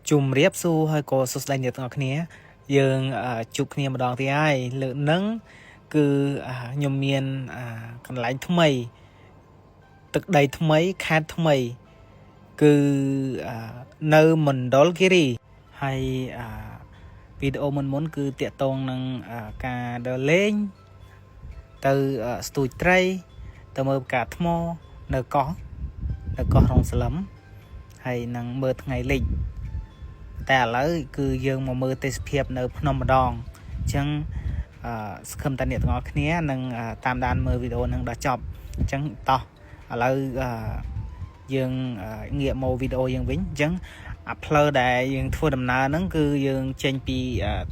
ជុំរៀបសួរហើយក៏សួស្តីអ្នកទាំងអស់គ្នាយើងជួបគ្នាម្ដងទៀតហើយលើកហ្នឹងគឺខ្ញុំមានកន្លែងថ្មីទឹកដីថ្មីខេត្តថ្មីគឺនៅមណ្ឌលគិរីហើយវីដេអូមុនគឺតាក់ទងនឹងការដើរលេងទៅស្ទូចត្រីទៅមើលផ្កាថ្មនៅកោះរងសលឹមហើយនឹងមើលថ្ងៃលិចតែឥឡូវគឺយើងមកមើលទេសភាពនៅភ្នំម្ដងអញ្ចឹងសង្ឃឹមតាអ្នកទាំងអស់គ្នានឹងតាមដានមើលវីដេអូនឹងដល់ចប់អញ្ចឹងតោះឥឡូវយើងងាកមកវីដេអូយើងវិញអញ្ចឹងផ្លូវដែលយើងធ្វើដំណើរហ្នឹងគឺយើងចេញពី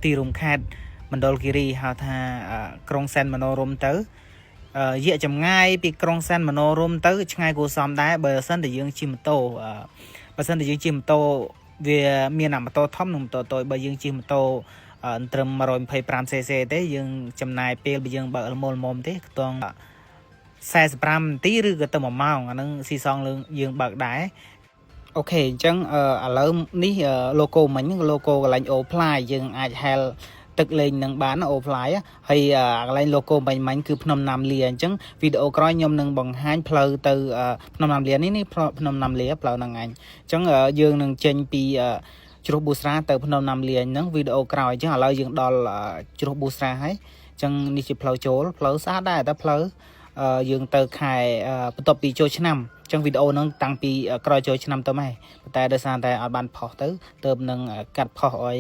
ទីរួមខេត្តមណ្ឌលគិរីហៅថាក្រុងសែនមនោរម្យទៅរយៈចម្ងាយពីក្រុងសែនមនោរម្យទៅឆ្ងាយគួរសមដែរបើសិនតែយើងជិះម៉ូតូវាមានម៉ូតូធំនិងម៉ូតូតូចបើយើងជិះម៉ូតូត្រឹម 125cc ទេយើងចំណាយពេលបើយើងបើកល្មមទេខ្ទង់45នាទីឬក៏ទៅ1ម៉ោងអានឹងស៊ីសងលើយើងបើកដែរអូខេអញ្ចឹងឥឡូវនេះ logo មិញ logo កន្លែង Oply យើងអាចហែលទឹកលេងនឹងបាន Oply ហើយកន្លែង logo បាញ់គឺភ្នំណាមលាអញ្ចឹងវីដេអូក្រោយខ្ញុំនឹងបង្ហាញផ្លូវទៅភ្នំណាមលានេះភ្នំណាមលាផ្លូវហ្នឹងអញ្ចឹងយើងនឹងចេញពីជ្រោះប៊ូស្រាទៅភ្នំណាមលាហ្នឹងវីដេអូក្រោយអញ្ចឹងឥឡូវយើងដល់ជ្រោះប៊ូស្រាហើយអញ្ចឹងនេះជាផ្លូវចូលផ្លូវស្អាតដែរតែផ្លូវយើងទៅខែបន្ទាប់ពីចូលឆ្នាំអញ្ចឹងវីដេអូហ្នឹងតាំងពីក្រោយចូលឆ្នាំទៅម៉េចតែដោយសារតែអត់បានផុសទៅនឹងកាត់ផុសឲ្យ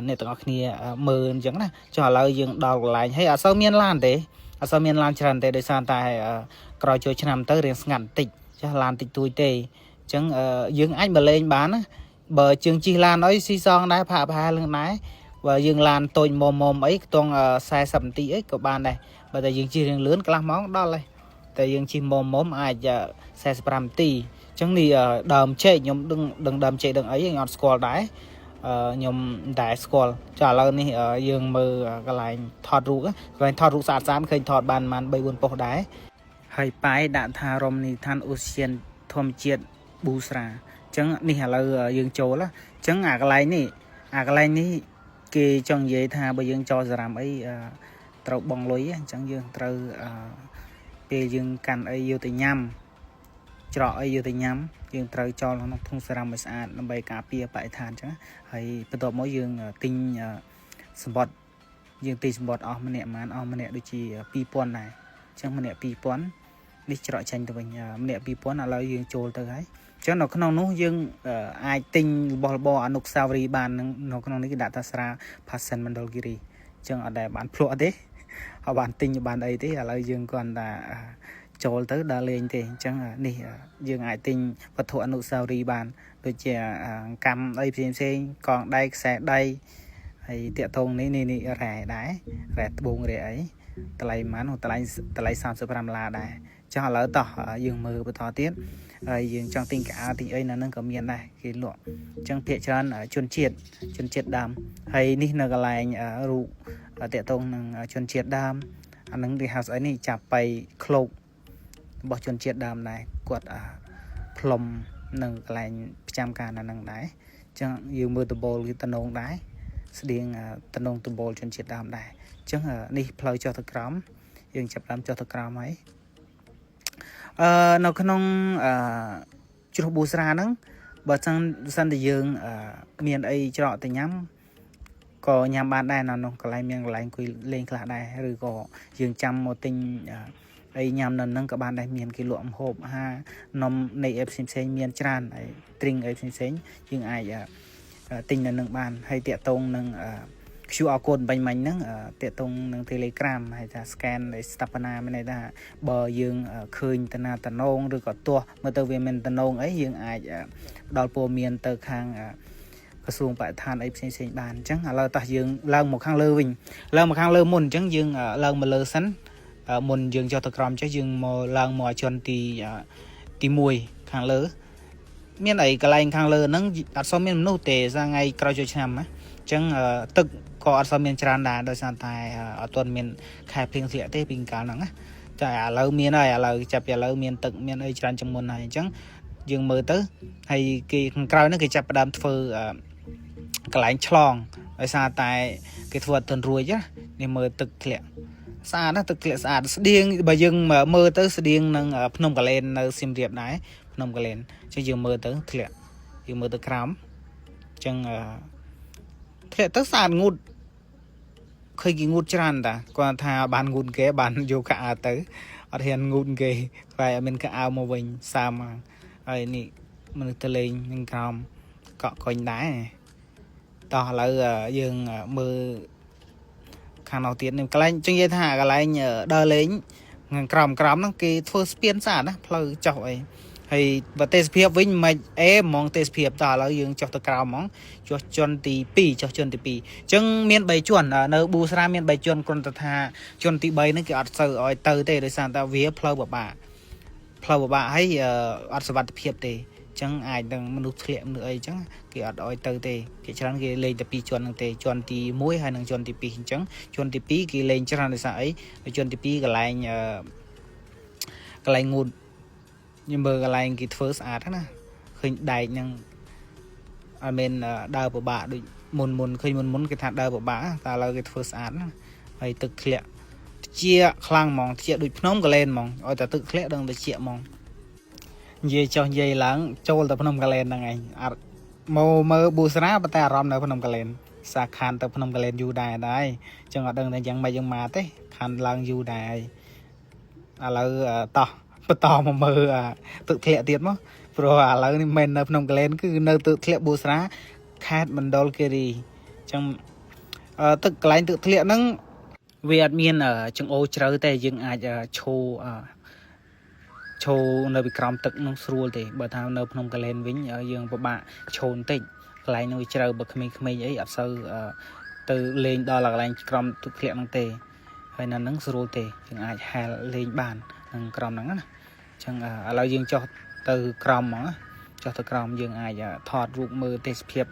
អ្នកទាំងអស់គ្នាមើលអញ្ចឹងណាចុះឥឡូវយើងដល់កន្លែងហើយអត់សូវមានឡានច្រើនទេដោយសារតែក្រោយចូលឆ្នាំទៅរៀងស្ងាត់បន្តិចចាស់ឡានតិចតួចទេអញ្ចឹងយើងអាចមកលេងបានណាបើជើងជិះឡានអីស៊ីសងដែរផាកផាលឹងដែរបើយើងឡានតូចមុំអីខ្ទង់40នាទីអីក៏បានដែរបើតែយើងជិះរៀងលឿនកន្លះម៉ោងដល់ហើយតែយើងជិះមុំអាច45នាទីអញ្ចឹងនេះដើមចេកខ្ញុំដឹងដើមចេកដឹងអីខ្ញុំអត់ស្គាល់ដែរខ្ញុំតែស្គាល់ចុះឥឡូវនេះយើងមើលកន្លែងថតរូបស្អាតឃើញថតបាន3-4ប៉ុស្តិ៍ដែរហើយប៉ាយដាក់ថារមណីយដ្ឋានឧទ្យានធម្មជាតិប៊ូស្រាអញ្ចឹងនេះឥឡូវយើងចូលអញ្ចឹងអាកន្លែងនេះគេចង់និយាយថាបើយើងចោលសារ៉ាំអីត្រូវបងលុយអញ្ចឹងយើងត្រូវពេលយើងកាន់អីយកទៅញ៉ាំច្រកអីយកទៅញ៉ាំយើងត្រូវចោលក្នុងធុងសារ៉ាំឲ្យស្អាតដើម្បីការពារបរិស្ថានអញ្ចឹងហើយបន្ទាប់មកយើងទិញសម្បត្តិអស់ម្នាក់ដូចជា 2000 ដែរអញ្ចឹងម្នាក់ 2000 នេះច្រកចេញទៅវិញម្នាក់ 2000 ឥឡូវយើងចូលទៅហើយអញ្ចឹងនៅក្នុងនោះយើងអាចទិញរបស់របរអនុស្សាវរីយ៍បាននៅក្នុងនេះគេដាក់ថាស្រាផាសិនមណ្ឌលគិរីអញ្ចឹងអត់ដែលបានភ្លក់ទេអត់បានទិញបានអីទេឥឡូវយើងគ្រាន់តែចូលទៅដើរលេងទេអញ្ចឹងនេះយើងអាចទិញវត្ថុអនុស្សាវរីយ៍បានដូចជាកម្មអីផ្សេងកងដៃខ្សែដៃហើយតាក់ទងនេះរ៉ែដែររ៉ែត្បូងរ៉ែអីតម្លៃប៉ុន្មានតម្លៃ$35ដែរចុះឥឡូវតោះយើងមើលបន្តទៀតហើយយើងចង់ទិញកាទិញអីនៅហ្នឹងក៏មានដែរគេលក់អញ្ចឹងភាគច្រើនជនជាតិដើមហើយនេះនៅកន្លែងរូបតាក់ទងនឹងជនជាតិដើមអាហ្នឹងគេហៅស្អីនេះចាប់បៃឃ្លោករបស់ជនជាតិដើមដែរគាត់ផ្លុំនៅកន្លែងប្រចាំការនៅហ្នឹងដែរអញ្ចឹងយើងមើលដំបូលគឺតំណងដែរស្តៀងតំណងដំបូលជនជាតិដើមដែរអញ្ចឹងនេះផ្លូវចុះទៅក្រោមយើងចាប់ដើមចុះទៅក្រោមហើយនៅក្នុងជ្រោះប៊ូស្រាហ្នឹងបើសិនតែយើងមានអីច្រកទៅញ៉ាំក៏ញ៉ាំបានដែរនៅក្នុងកន្លែងអង្គុយលេងខ្លះដែរឬក៏យើងចាំមកទិញអីញ៉ាំនៅហ្នឹងក៏បានដែរមានគេលក់ម្ហូបអាហារនំនៃអីផ្សេងមានច្រើនហើយ drink អីផ្សេងយើងអាចទិញនៅហ្នឹងបានហើយតាក់ទងនឹងQR code បាញ់ហ្នឹងតាក់ទងនឹង Telegram ហើយថា scan ឲ្យស្ថាបនាមានន័យថាបើយើងឃើញតាណាតំណងឬក៏ទាស់មើលទៅវាមានតំណងអីយើងអាចផ្ដល់ព័ត៌មានទៅខាងក្រសួងបរិស្ថានអីផ្សេងបានអញ្ចឹងឥឡូវតោះយើងឡើងមកខាងលើវិញមុនអញ្ចឹងយើងឡើងមកលើសិនមុនយើងចុះទៅក្រោមចុះយើងមកឡើងមកឲ្យជន់ទី1ខាងលើមានអីកន្លែងខាងលើហ្នឹងអត់សូវមានមនុស្សទេថ្ងៃក្រោយចូលឆ្នាំណាអញ្ចឹងទឹកក៏អត់សូវមានច្រើនដែរដោយសារតែអត់ទាន់មានខែភ្លៀងធ្លាក់ទេពីកាលហ្នឹងណាតែឥឡូវមានហើយចាប់ពីឥឡូវមានទឹកមានអីច្រើនជាងមុនហើយអញ្ចឹង dương mơ tới hay cái cào nó cái chập đam phơ cái lạnh chlong ở xa tại cái thuật tuần ruồi chứ đi mơ thực lẹ xa nó thực lẹ xa điên bà dương mà mơ tới điên nâng phnom cả lên nơi sim riệp đấy phnom cả lên chứ dương mơ tới lẹ dương mơ tới cám chân lẹ tới xa ngút khơi cái ngút tràn ta còn thà bàn ngút kế bàn vô cả tới ở hiện ngút kế phải mình cái ao màu bình xa mà ấy nị mình tới lên mình cám cọ coin đá này to là dương mơ khang nào tiền cái lạnh chân dây thả cái lạnh đờ lên còng nó cái first spin sản á phơi chọi hay và test phiệp với mày em mong test phiệp ta là dương cho tôi cào mong cho chân tí pi cho chân tí pi chân miền bảy chuẩn ở nơi bù sa miền bảy chuẩn còn ta chân tí bảy nó cái ọt sờ ở từ tê để sản ta vía phơi bà hay ọt sờ phiệp tê chẳng ai đang mình nút liệm nữa ấy chẳng cái ở đôi từ tê cái chẳng cái lên tập pi chọn năng tê chọn tí muối hay năng chọn tí pi chẳng chọn tí pi cái lên chẳng là sao ấy chọn tí pi cái lại ngôn nhưng mà cái lại cái first art đó khơi đại năng mình đào của bà được muốn khơi muốn cái thằng đào của bà ta là cái first art hay tự liệm chia khang mong chia được nóng cái lên mong ở ta tự liệm đang được chia mong dây cho dây láng trôi tập phnom kalen là ngày màu mơ bù sá bắt ta romនៅphnom kalen xa khan tập phnom kalen du đài đấy chẳng ở đằng này chẳng mày chẳng mà thế khan lang du đài to mà mơ tự thiện tiền mất rồi là mình ở phnom kalen cứ nơi tự thiện bù sá khát mình đôi kia đi chẳng tự cái tự thiện nó vì admin ở trong ô chơi tay dừng ai show show nơi bị còng tực nông sưu thì bởi thao nơi phnom kalen vĩnh ở dương của bạn chôn tịnh lại nuôi chờ bậc mình ấy ở sau từ lên đó là lại còng thực hiện năng tề hay là nông sưu tề chừng ai hay lên bàn năng còng nắng chẳng là dương cho từ còng á cho từ còng dương ai thọt ruột mơ tề phiệp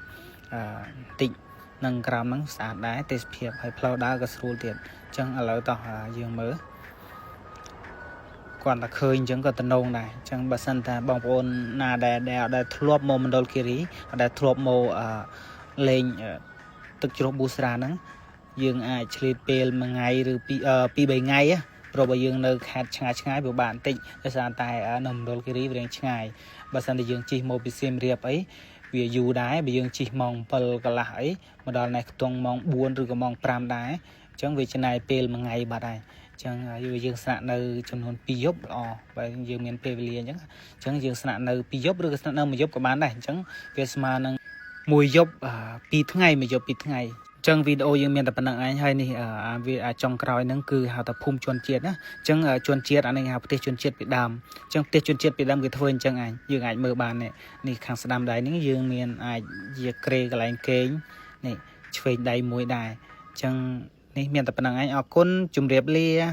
tịnh năng còng nắng sạt đá tề phiệp hay plau đá cái sưu tiền chẳng là tao dương mơ còn là khơi chẳng có tận nông này chẳng bà sân ta bong ôn na để thua mồ mình đôi kia để thua mồ lên tức chụp bù sra nắng dương ai chơi pel mà ngày rồi pi 7 ngày á rồi bà dương nơi khát ngay của bạn tịnh để sàn tài nằm đôi kia về ngay bà sân thì dương chỉ một bị xem riệp ấy vì dù đái bị dương chỉ mong pel cả lại mà đòn này tuông mong buồn rồi có mong pram đái chẳng vì trên này pel mà ngày bà này chẳng dương sạn nơi trong hồn pi dốc và dương miền pevelia chẳng dương sạn nơi pi dốc rồi sạn nơi mà dốc của bán này chẳng vesma năng mùi dốc pi thứ ngày mà dốc pi thứ ngày chẳng video dương miền tập năng anh hay nè vì trong cõi năng cư hào tập phum chuồn chiết á chẳng chuồn chiết anh hào tê chuồn chiết bị đàm chẳng tê chuồn chiết bị đàm cái thôi chẳng anh dương anh mở bàn này nè khang đàm đấy những dương miền ai diệt kề cái lạnh kén nè chơi đầy mùi đài chẳng nè miền tập năng anh ở côn chùm riệp lia